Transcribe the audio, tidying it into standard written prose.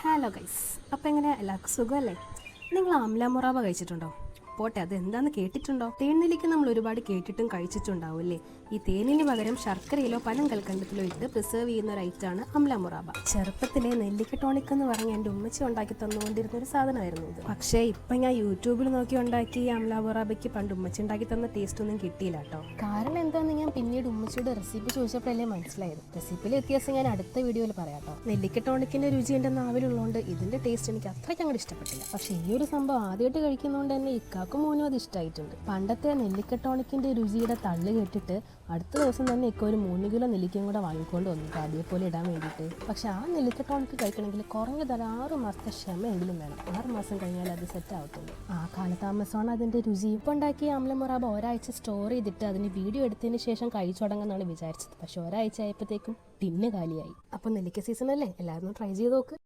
Hello guys, അപ്പോൾ എങ്ങനെ എല്ലാവർക്കും സുഖമല്ലേ? നിങ്ങൾ ആംല മുറാബ കഴിച്ചിട്ടുണ്ടോ? പോട്ടെ, അത് എന്താണെന്ന് കേട്ടിട്ടുണ്ടോ? തേൻനെല്ലിക്ക നമ്മൾ ഒരുപാട് കേട്ടിട്ടും കഴിച്ചിട്ടുണ്ടാവും അല്ലേ? ഈ തേനിന് പകരം ശർക്കരയിലോ പനം കൽക്കണ്ടത്തിലോ ഇട്ട് പ്രിസർവ് ചെയ്യുന്ന ഒരു ഐറ്റാണ് അംല മുറാബ. ചെറുപ്പത്തിലെ നെല്ലിക്ക ടോണിക് എന്ന് പറഞ്ഞ് എൻ്റെ ഉമ്മച്ചി ഉണ്ടാക്കി തന്നുകൊണ്ടിരുന്ന ഒരു സാധനമായിരുന്നു ഇത്. പക്ഷേ ഇപ്പം ഞാൻ യൂട്യൂബിൽ നോക്കി ഉണ്ടാക്കി ഈ അംല മുറാബയ്ക്ക് പണ്ട് ഉമ്മച്ചി ഉണ്ടാക്കി തന്ന ടേസ്റ്റ് ഒന്നും കിട്ടിയില്ല കേട്ടോ. കാരണം എന്താണെന്ന് ഞാൻ പിന്നീട് ഉമ്മച്ചിയുടെ റെസിപ്പി ചോദിച്ചപ്പോഴല്ലേ മനസ്സിലായത്. റെസിപ്പിയിലെ വ്യത്യാസം ഞാൻ അടുത്ത വീഡിയോയിൽ പറയാം കേട്ടോ. നെല്ലിക്ക ടോണിക്കിൻ്റെ രുചി എൻ്റെ നാവിലുള്ളതുകൊണ്ട് ഇതിൻ്റെ ടേസ്റ്റ് എനിക്ക് അത്രയ്ക്ക് അങ്ങോട്ട് ഇഷ്ടപ്പെട്ടില്ല. പക്ഷേ ഈ ഒരു സംഭവം ആദ്യമായിട്ട് കഴിക്കുന്നതുകൊണ്ട് തന്നെ ഇക്കാക്കും മോനും അത് ഇഷ്ടമായിട്ടുണ്ട്. പണ്ടത്തെ നെല്ലിക്ക ടോണിക്കിൻ്റെ രുചിയുടെ തള്ളു കേട്ടിട്ട് അടുത്ത ദിവസം തന്നെ ഇക്ക ഒരു 3 കിലോ നെല്ലിക്കയും കൂടെ വാങ്ങിക്കൊണ്ട് വന്നിട്ട് അതേപോലെ ഇടാൻ വേണ്ടിയിട്ട്. പക്ഷെ ആ നെല്ലിക്ക ടോണിക്ക് കഴിക്കണമെങ്കിൽ കുറഞ്ഞത് 6 മാസത്തെ ക്ഷമയെങ്കിലും വേണം. 6 മാസം കഴിഞ്ഞാൽ അത് സെറ്റ് ആവത്തുള്ളൂ. ആ കാലതാമസമാണ് അതിൻ്റെ രുചി. ഇപ്പോൾ ഉണ്ടാക്കിയ അംല മുറാബ ഒരാഴ്ച സ്റ്റോർ ചെയ്തിട്ട് അതിന് വീഡിയോ എടുത്തതിന് ശേഷം കഴിച്ചു തുടങ്ങുന്നതാണ് വിചാരിച്ചത്. പക്ഷെ ഒരാഴ്ച ആയപ്പോഴത്തേക്കും ടിന്ന് കാലിയായി. അപ്പോൾ നെല്ലിക്ക സീസൺ അല്ലേ, എല്ലാവരും ട്രൈ ചെയ്ത് നോക്ക്.